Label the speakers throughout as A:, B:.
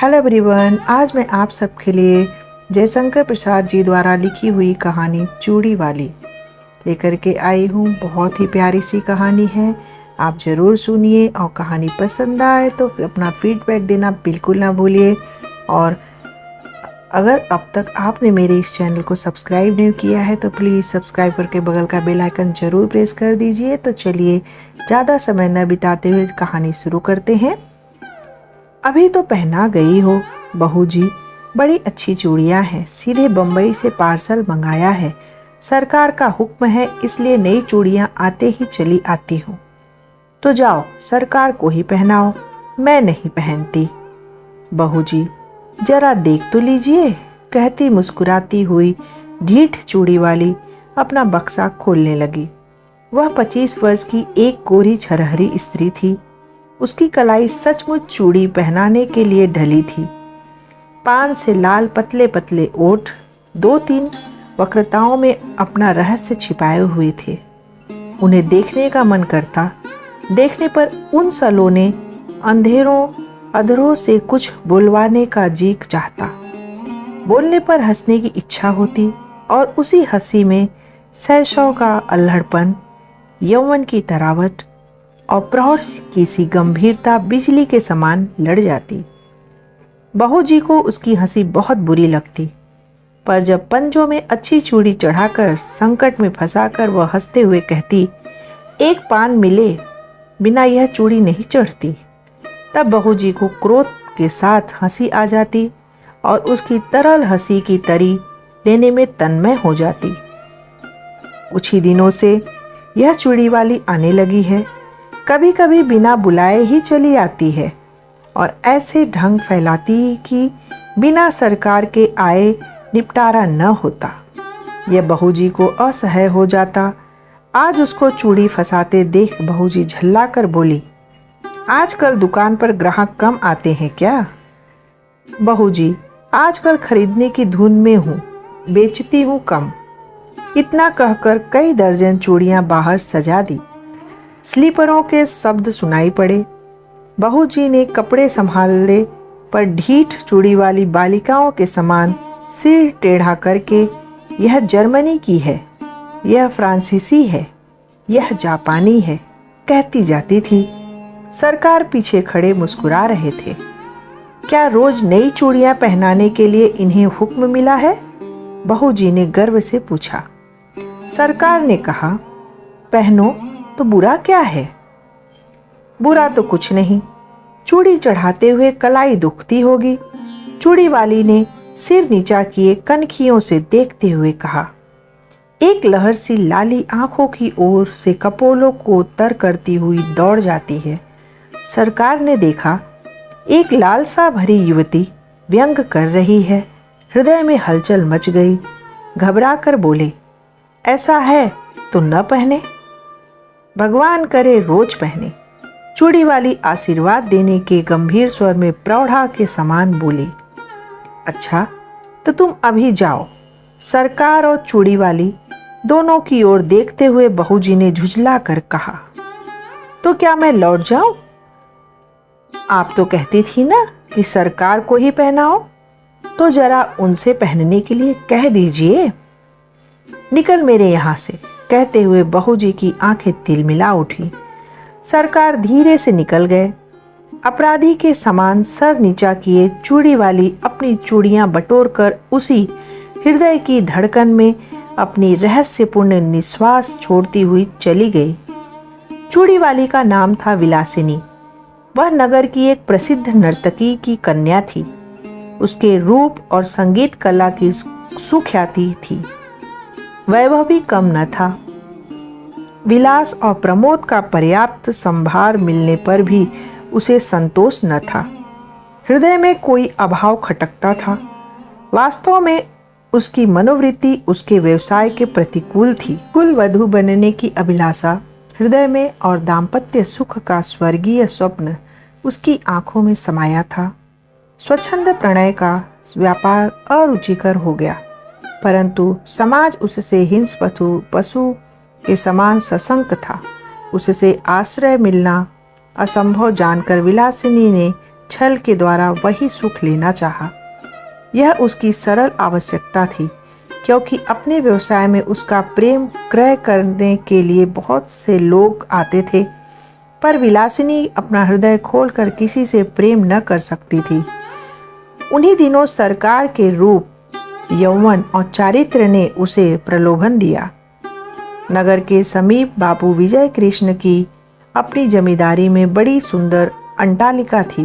A: Hello everyone, आज मैं आप सबके लिए जयशंकर प्रसाद जी द्वारा लिखी हुई कहानी चूड़ी वाली लेकर के आई हूँ। बहुत ही प्यारी सी कहानी है, आप ज़रूर सुनिए और कहानी पसंद आए तो अपना फीडबैक देना बिल्कुल ना भूलिए। और अगर अब तक आपने मेरे इस चैनल को सब्सक्राइब नहीं किया है तो प्लीज़ सब्सक्राइब करके बगल का बेल आइकन ज़रूर प्रेस कर दीजिए। तो चलिए ज़्यादा समय न बिताते हुए कहानी शुरू करते हैं। अभी तो पहना गई हो बहू जी, बड़ी अच्छी चूड़ियाँ हैं, सीधे बम्बई से पार्सल मंगाया है। सरकार का हुक्म है इसलिए नई चूड़ियाँ आते ही चली आती हूँ। तो जाओ सरकार को ही पहनाओ, मैं नहीं पहनती। बहू जी जरा देख तो लीजिए, कहती मुस्कुराती हुई ढीठ चूड़ी वाली अपना बक्सा खोलने लगी। वह 25 वर्ष की एक गोरी छरहरी स्त्री थी। उसकी कलाई सचमुच चूड़ी पहनाने के लिए ढली थी। पान से लाल पतले पतले ओठ 2-3 वक्रताओं में अपना रहस्य छिपाए हुए थे। उन्हें देखने का मन करता, देखने पर उन सलोने अंधेरों अधरों से कुछ बुलवाने का जी चाहता। बोलने पर हंसने की इच्छा होती और उसी हंसी में शैशव का अल्हड़पन, यौवन की तरावट और प्रौढ़ की सी गंभीरता बिजली के समान लड़ जाती। बहू जी को उसकी हंसी बहुत बुरी लगती, पर जब पंजों में अच्छी चूड़ी चढ़ाकर संकट में फंसाकर वह हंसते हुए कहती, एक पान मिले बिना यह चूड़ी नहीं चढ़ती, तब बहू जी को क्रोध के साथ हंसी आ जाती और उसकी तरल हंसी की तरी लेने में तन्मय हो जाती। कुछ ही दिनों से यह चूड़ी वाली आने लगी है, कभी कभी बिना बुलाए ही चली आती है और ऐसे ढंग फैलाती कि बिना सरकार के आए निपटारा न होता। यह बहू जी को असह्य हो जाता। आज उसको चूड़ी फंसाते देख बहू जी झल्ला कर बोली, आजकल दुकान पर ग्राहक कम आते हैं क्या? बहू जी आजकल खरीदने की धुन में हूँ, बेचती हूँ कम। इतना कहकर कई दर्जन चूड़ियाँ बाहर सजा दी। स्लीपरों के शब्द सुनाई पड़े। बहू जी ने कपड़े संभाले पर ढीठ चूड़ी वाली बालिकाओं के समान सिर टेढ़ा करके, यह जर्मनी की है, यह फ्रांसीसी है, यह जापानी है, कहती जाती थी। सरकार पीछे खड़े मुस्कुरा रहे थे। क्या रोज नई चूड़ियां पहनाने के लिए इन्हें हुक्म मिला है? बहू जी ने गर्व से पूछा। सरकार ने कहा, पहनो तो बुरा क्या है? बुरा तो कुछ नहीं, चूड़ी चढ़ाते हुए कलाई दुखती होगी। चूड़ी वाली ने सिर नीचा किए कनखियों से देखते हुए कहा। एक लहर सी लाली आंखों की ओर से कपोलों को तर करती हुई दौड़ जाती है। सरकार ने देखा, एक लालसा भरी युवती व्यंग कर रही है। हृदय में हलचल मच गई। घबरा कर बोले, ऐसा है तो न पहने, भगवान करे रोज पहने। चूड़ी वाली आशीर्वाद देने के गंभीर स्वर में प्रौढ़ा के समान बोली। अच्छा तो तुम अभी जाओ। सरकार और चूड़ी वाली दोनों की ओर देखते हुए बहू जी ने झुंझला कर कहा, तो क्या मैं लौट जाऊं? आप तो कहती थी ना कि सरकार को ही पहनाओ, तो जरा उनसे पहनने के लिए कह दीजिए। निकल मेरे यहाँ से, कहते हुए बहू जी की आंखें तिलमिला उठी। सरकार धीरे से निकल गए। अपराधी के समान सर नीचा किए चूड़ी वाली अपनी चूड़ियां बटोरकर उसी हृदय की धड़कन में अपनी रहस्यपूर्ण निश्वास छोड़ती हुई चली गई। चूड़ी वाली का नाम था विलासिनी। वह नगर की एक प्रसिद्ध नर्तकी की कन्या थी। उसके रूप और संगीत कला की सुख्याति थी। वैभव भी कम न था। विलास और प्रमोद का पर्याप्त संभार मिलने पर भी उसे संतोष न था। हृदय में कोई अभाव खटकता था। वास्तव में उसकी मनोवृत्ति उसके व्यवसाय के प्रतिकूल थी। कुल वधू बनने की अभिलाषा हृदय में और दाम्पत्य सुख का स्वर्गीय स्वप्न उसकी आंखों में समाया था। स्वच्छंद प्रणय का व्यापार अरुचिकर हो गया, परंतु समाज उससे हिंस पशु के समान सशंक था। उससे आश्रय मिलना असंभव जानकर विलासिनी ने छल के द्वारा वही सुख लेना चाहा। यह उसकी सरल आवश्यकता थी, क्योंकि अपने व्यवसाय में उसका प्रेम क्रय करने के लिए बहुत से लोग आते थे, पर विलासिनी अपना हृदय खोलकर किसी से प्रेम न कर सकती थी। उन्हीं दिनों सरकार के रूप, यौवन और चारित्र ने उसे प्रलोभन दिया। नगर के समीप बाबू विजय कृष्ण की अपनी जमींदारी में बड़ी सुंदर अंटालिका थी।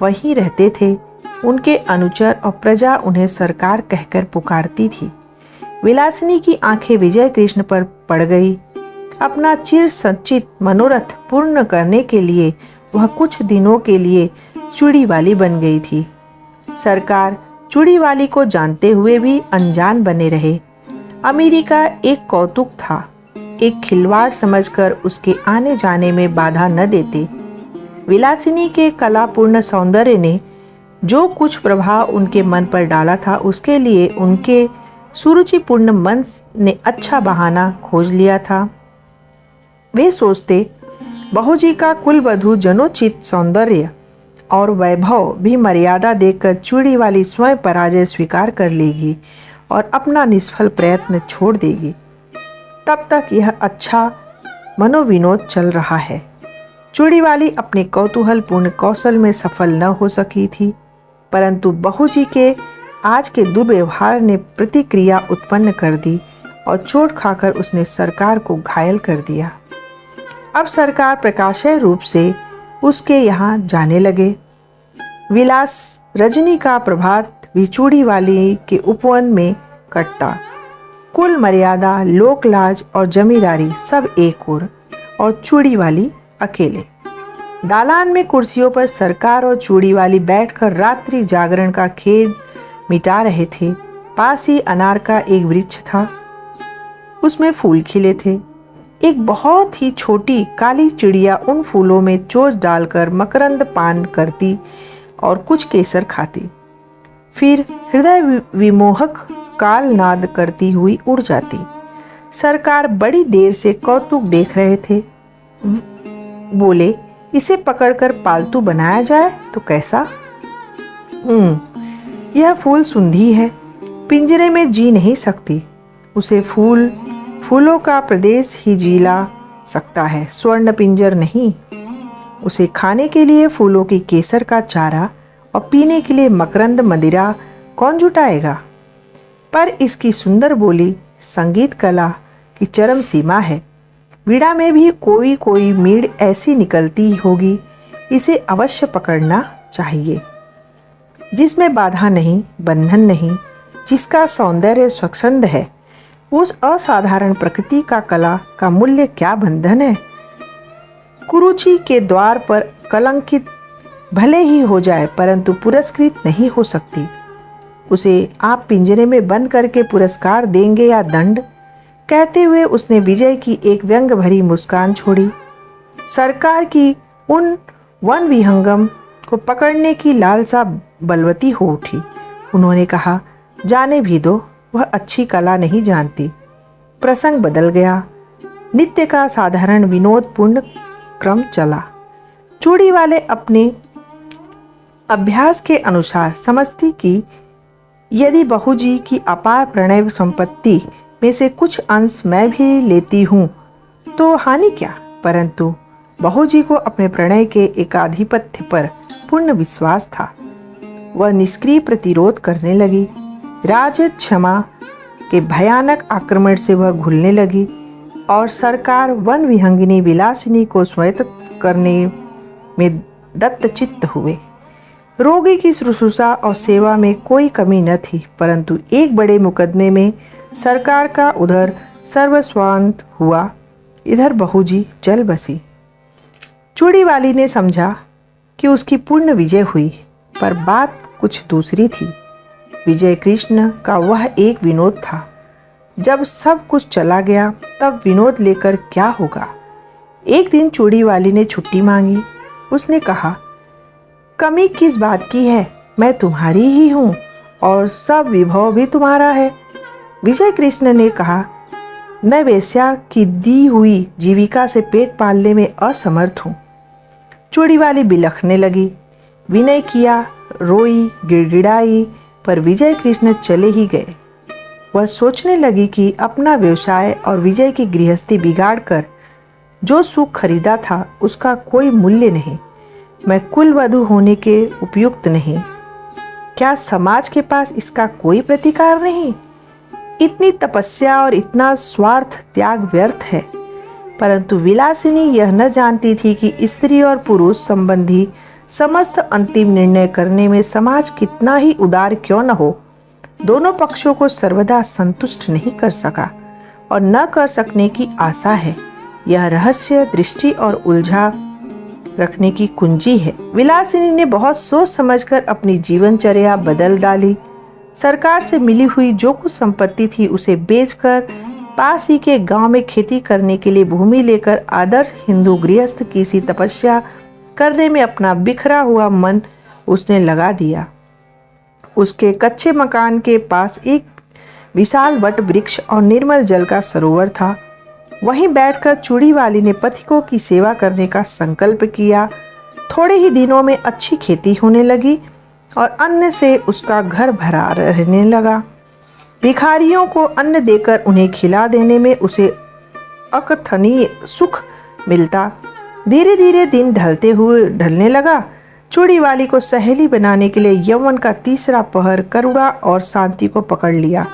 A: वहीं रहते थे। उनके अनुचर और प्रजा उन्हें सरकार कहकर पुकारती थी। विलासिनी की आंखें विजय कृष्ण पर पड़ गई। अपना चिर संचित मनोरथ पूर्ण करने के लिए वह कुछ दिनों के लिए चूड़ी वाली बन गई थी। सरकार चूड़ी वाली को जानते हुए भी अनजान बने रहे। अमीरी का एक कौतुक था, एक खिलवाड़ समझकर उसके आने जाने में बाधा न देते। विलासिनी के कलापूर्ण सौंदर्य ने जो कुछ प्रभाव उनके मन पर डाला था, उसके लिए उनके सुरुचिपूर्ण मन ने अच्छा बहाना खोज लिया था। वे सोचते, बहू जी का कुलवधू जनोचित सौंदर्य और वैभव भी मर्यादा देकर चूड़ी वाली स्वयं पराजय स्वीकार कर लेगी और अपना निष्फल प्रयत्न छोड़ देगी। तब तक यह अच्छा मनोविनोद चल रहा है। चूड़ी वाली अपने कौतूहलपूर्ण कौशल में सफल न हो सकी थी, परंतु बहू जी के आज के दुर्व्यवहार ने प्रतिक्रिया उत्पन्न कर दी और चोट खाकर उसने सरकार को घायल कर दिया। अब सरकार प्रकाश्य रूप से उसके यहाँ जाने लगे। विलास रजनी का प्रभात भी चूड़ी वाली के उपवन में कटता। कुल मर्यादा, लोकलाज और जमींदारी सब एक ओर और चूड़ी वाली अकेले। दालान में कुर्सियों पर सरकार और चूड़ी वाली बैठकर रात्रि जागरण का खेद मिटा रहे थे। पास ही अनार का एक वृक्ष था, उसमें फूल खिले थे। एक बहुत ही छोटी काली चिड़िया उन फूलों में चोंच डालकर मकरंद पान करती और कुछ केसर खाती, फिर हृदय विमोहक काल नाद करती हुई उड़ जाती। सरकार बड़ी देर से कौतुक देख रहे थे। बोले, इसे पकड़कर पालतू बनाया जाए तो कैसा? यह फूल सुंधी है, पिंजरे में जी नहीं सकती। उसे फूलों का प्रदेश ही जीला सकता है, स्वर्ण पिंजर नहीं। उसे खाने के लिए फूलों की केसर का चारा और पीने के लिए मकरंद मदिरा कौन जुटाएगा? पर इसकी सुंदर बोली संगीत कला की चरम सीमा है। वीणा में भी कोई कोई मीड़ ऐसी निकलती होगी, इसे अवश्य पकड़ना चाहिए। जिसमें बाधा नहीं, बंधन नहीं, जिसका सौंदर्य स्वच्छंद है, उस असाधारण प्रकृति का कला का मूल्य क्या बंधन है? कुरुचि के द्वार पर कलंकित भले ही हो जाए, परंतु पुरस्कृत नहीं हो सकती। उसे आप पिंजरे में बंद करके पुरस्कार देंगे या दंड? कहते हुए उसने विजय की एक व्यंग भरी मुस्कान छोड़ी। सरकार की उन वन विहंगम को पकड़ने की लालसा बलवती हो उठी। उन्होंने कहा, जाने भी दो, वह अच्छी कला नहीं जानती। प्रसंग बदल गया। नित्य का साधारण विनोदपूर्ण क्रम चला। चूड़ी वाले अपने अभ्यास के अनुसार समझती कि यदि बहू जी की अपार प्रणय संपत्ति में से कुछ अंश मैं भी लेती हूँ तो हानि क्या? परंतु बहू जी को अपने प्रणय के एकाधिपत्य पर पूर्ण विश्वास था। वह निष्क्रिय प्रतिरोध करने लगी। राज क्षमा के भयानक आक्रमण से वह घुलने लगी और सरकार वन विहंगिनी विलासिनी को स्वायत्त करने में दत्तचित्त हुए। रोगी की शुश्रूषा और सेवा में कोई कमी न थी, परंतु एक बड़े मुकदमे में सरकार का उधर सर्वस्वांत हुआ, इधर बहू जी जल बसी। चूड़ी वाली ने समझा कि उसकी पूर्ण विजय हुई, पर बात कुछ दूसरी थी। विजय कृष्ण का वह एक विनोद था। जब सब कुछ चला गया तब विनोद लेकर क्या होगा? एक दिन चूड़ी वाली ने छुट्टी मांगी। उसने कहा, कमी किस बात की है? मैं तुम्हारी ही हूँ और सब विभव भी तुम्हारा है। विजय कृष्ण ने कहा, मैं वेश्या की दी हुई जीविका से पेट पालने में असमर्थ हूँ। चूड़ी वाली बिलखने लगी। विनय किया, रोई, गिड़गिड़ाई, पर विजय कृष्ण चले ही गए। वह सोचने लगी कि अपना व्यवसाय और विजय की गृहस्थी बिगाड़कर जो सुख खरीदा था उसका कोई मूल्य नहीं। मैं कुलवधू होने के उपयुक्त नहीं। क्या समाज के पास इसका कोई प्रतिकार नहीं? इतनी तपस्या और इतना स्वार्थ त्याग व्यर्थ है। परंतु विलासिनी यह न जानती थी कि स्त्री और पुरुष संबंधी समस्त अंतिम निर्णय करने में समाज कितना ही उदार क्यों न हो, दोनों पक्षों को सर्वदा संतुष्ट नहीं कर सका और न कर सकने की आशा है। यह रहस्य दृष्टि और उलझा रखने की कुंजी है। विलासिनी ने बहुत सोच समझकर अपनी जीवनचर्या बदल डाली। सरकार से मिली हुई जो कुछ संपत्ति थी उसे बेचकर पास ही के गांव में खेती करने के लिए भूमि लेकर आदर्श हिंदू गृहस्थ की सी तपस्या करने में अपना बिखरा हुआ मन उसने लगा दिया। उसके कच्चे मकान के पास एक विशाल वट वृक्ष और निर्मल जल का सरोवर था। वहीं बैठकर चूड़ी वाली ने पथिकों की सेवा करने का संकल्प किया। थोड़े ही दिनों में अच्छी खेती होने लगी और अन्न से उसका घर भरा रहने लगा। भिखारियों को अन्न देकर उन्हें खिला देने में उसे अकथनीय सुख मिलता। धीरे धीरे दिन ढलने लगा। चूड़ी वाली को सहेली बनाने के लिए यौवन का तीसरा पहर करुणा और शांति को पकड़ लिया।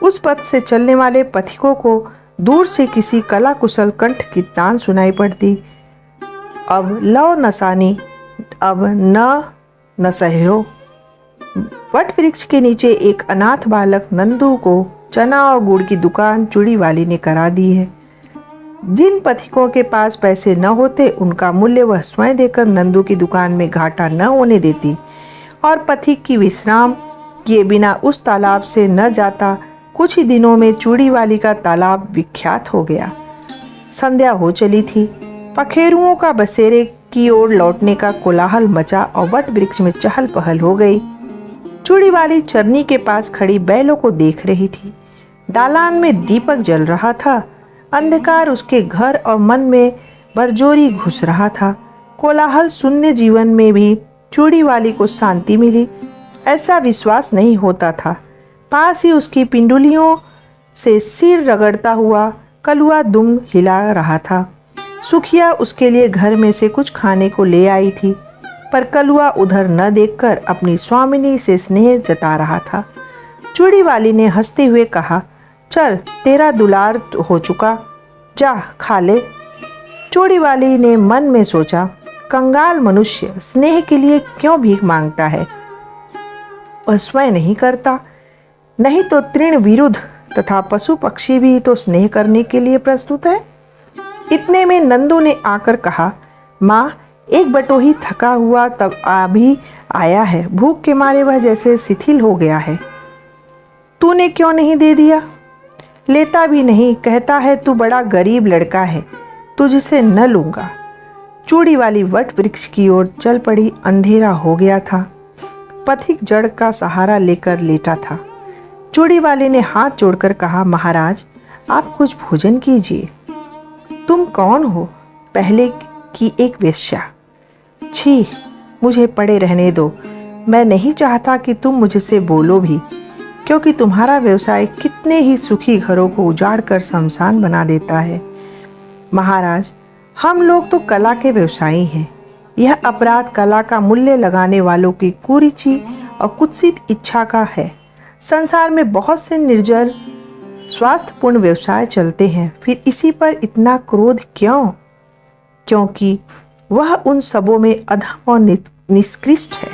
A: उस पथ से चलने वाले पथिकों को दूर से किसी कला कुशल कंठ की तान सुनाई पड़ती। अब लो नसानी, अब न सहयो। वट वृक्ष के नीचे एक अनाथ बालक नंदू को चना और गुड़ की दुकान चूड़ी वाली ने करा दी है। जिन पथिकों के पास पैसे न होते उनका मूल्य वह स्वयं देकर नंदू की दुकान में घाटा न होने देती और पथिक की विश्राम किए बिना उस तालाब से न जाता। कुछ ही दिनों में चूड़ी वाली का तालाब विख्यात हो गया। संध्या हो चली थी। पखेरुओं का बसेरे की ओर लौटने का कोलाहल मचा और वट वृक्ष में चहल पहल हो गई। चूड़ी वाली चरनी के पास खड़ी बैलों को देख रही थी। दालान में दीपक जल रहा था। अंधकार उसके घर और मन में बरजोरी घुस रहा था। कोलाहल शून्य जीवन में भी चूड़ी वाली को शांति मिली, ऐसा विश्वास नहीं होता था। पास ही उसकी पिंडुलियों से सिर रगड़ता हुआ कलुआ दुम हिला रहा था। सुखिया उसके लिए घर में से कुछ खाने को ले आई थी, पर कलुआ उधर न देखकर अपनी स्वामिनी से स्नेह जता रहा था। चूड़ी वाली ने हंसते हुए कहा, चल तेरा दुलार हो चुका, जा खा ले। चूड़ी वाली ने मन में सोचा, कंगाल मनुष्य स्नेह के लिए क्यों भीख मांगता है? वह स्वयं नहीं करता, नहीं तो तृण विरुद्ध तथा पशु पक्षी भी तो स्नेह करने के लिए प्रस्तुत है। इतने में नंदू ने आकर कहा, माँ एक बटोही थका हुआ तब अभी आया है, भूख के मारे वह जैसे शिथिल हो गया है। तूने क्यों नहीं दे दिया? लेता भी नहीं, कहता है तू बड़ा गरीब लड़का है, तुझसे न लूंगा। चूड़ी वाली वट वृक्ष की ओर चल पड़ी। अंधेरा हो गया था। पथिक जड़ का सहारा लेकर लेटा था। चूड़ी वाले ने हाथ जोड़कर कहा, महाराज आप कुछ भोजन कीजिए। तुम कौन हो? पहले की एक वेश्या। छी, मुझे पड़े रहने दो। मैं नहीं चाहता कि तुम मुझसे बोलो भी, क्योंकि तुम्हारा व्यवसाय कितने ही सुखी घरों को उजाड़ कर शमशान बना देता है। महाराज हम लोग तो कला के व्यवसायी हैं। यह अपराध कला का मूल्य लगाने वालों की कुरीची और कुत्सित इच्छा का है। संसार में बहुत से निर्जल स्वास्थ्यपूर्ण व्यवसाय चलते हैं, फिर इसी पर इतना क्रोध क्यों? क्योंकि वह उन सबों में अधम और निष्कृष्ट है।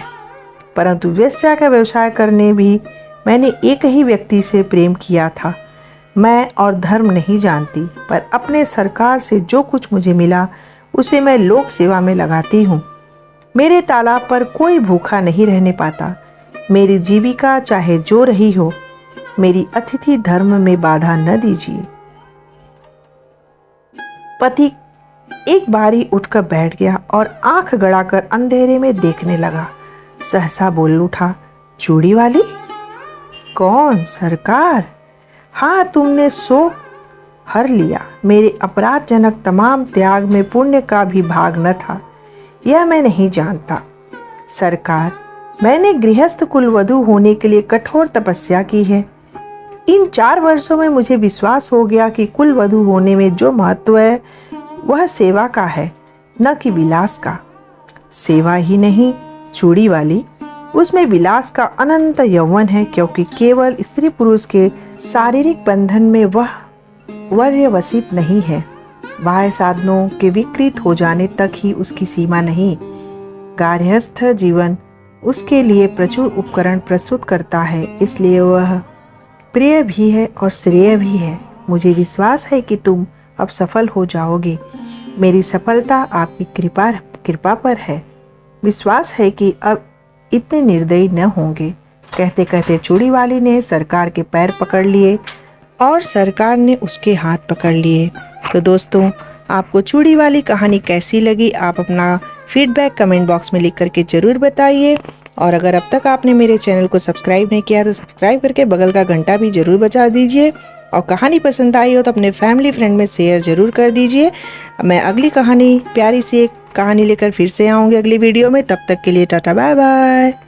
A: परंतु वेश्या का व्यवसाय करने भी मैंने एक ही व्यक्ति से प्रेम किया था। मैं और धर्म नहीं जानती, पर अपने सरकार से जो कुछ मुझे मिला उसे मैं लोक सेवा में लगाती हूँ। मेरे तालाब पर कोई भूखा नहीं रहने पाता। मेरी जीविका चाहे जो रही हो, मेरी अतिथि धर्म में बाधा न दीजिए। पति एक बारी उठकर बैठ गया और आंख गड़ाकर अंधेरे में देखने लगा। सहसा बोल उठा, चूड़ी वाली? कौन? सरकार? हाँ, तुमने सो हर लिया। मेरे अपराधजनक तमाम त्याग में पुण्य का भी भाग न था, यह मैं नहीं जानता। सरकार, मैंने गृहस्थ कुलवधू होने के लिए कठोर तपस्या की है। इन 4 वर्षों में मुझे विश्वास हो गया कि कुलवधू होने में जो महत्व है वह सेवा का है, न कि विलास का। सेवा ही नहीं, चूड़ी वाली, उसमें विलास का अनंत यौवन है, क्योंकि केवल स्त्री पुरुष के शारीरिक बंधन में वह पर्यवसित नहीं है। बाह्य साधनों के विकृत हो जाने तक ही उसकी सीमा नहीं। गार्हस्थ जीवन उसके लिए प्रचुर उपकरण प्रस्तुत करता है, इसलिए वह प्रिय भी है और श्रेय भी है। मुझे विश्वास है कि तुम अब सफल हो जाओगे। मेरी सफलता आपकी कृपा पर है। विश्वास है कि अब इतने निर्दयी न होंगे। कहते कहते चूड़ी वाली ने सरकार के पैर पकड़ लिए और सरकार ने उसके हाथ पकड़ लिए। तो दोस्तों, आपको चूड़ी वाली कहानी कैसी लगी? आप अपना फीडबैक कमेंट बॉक्स में लिख करके ज़रूर बताइए। और अगर अब तक आपने मेरे चैनल को सब्सक्राइब नहीं किया तो सब्सक्राइब करके बगल का घंटा भी ज़रूर बजा दीजिए। और कहानी पसंद आई हो तो अपने फैमिली फ्रेंड में शेयर ज़रूर कर दीजिए। मैं अगली कहानी, प्यारी सी एक कहानी लेकर फिर से आऊँगी अगली वीडियो में। तब तक के लिए टाटा बाय बाय।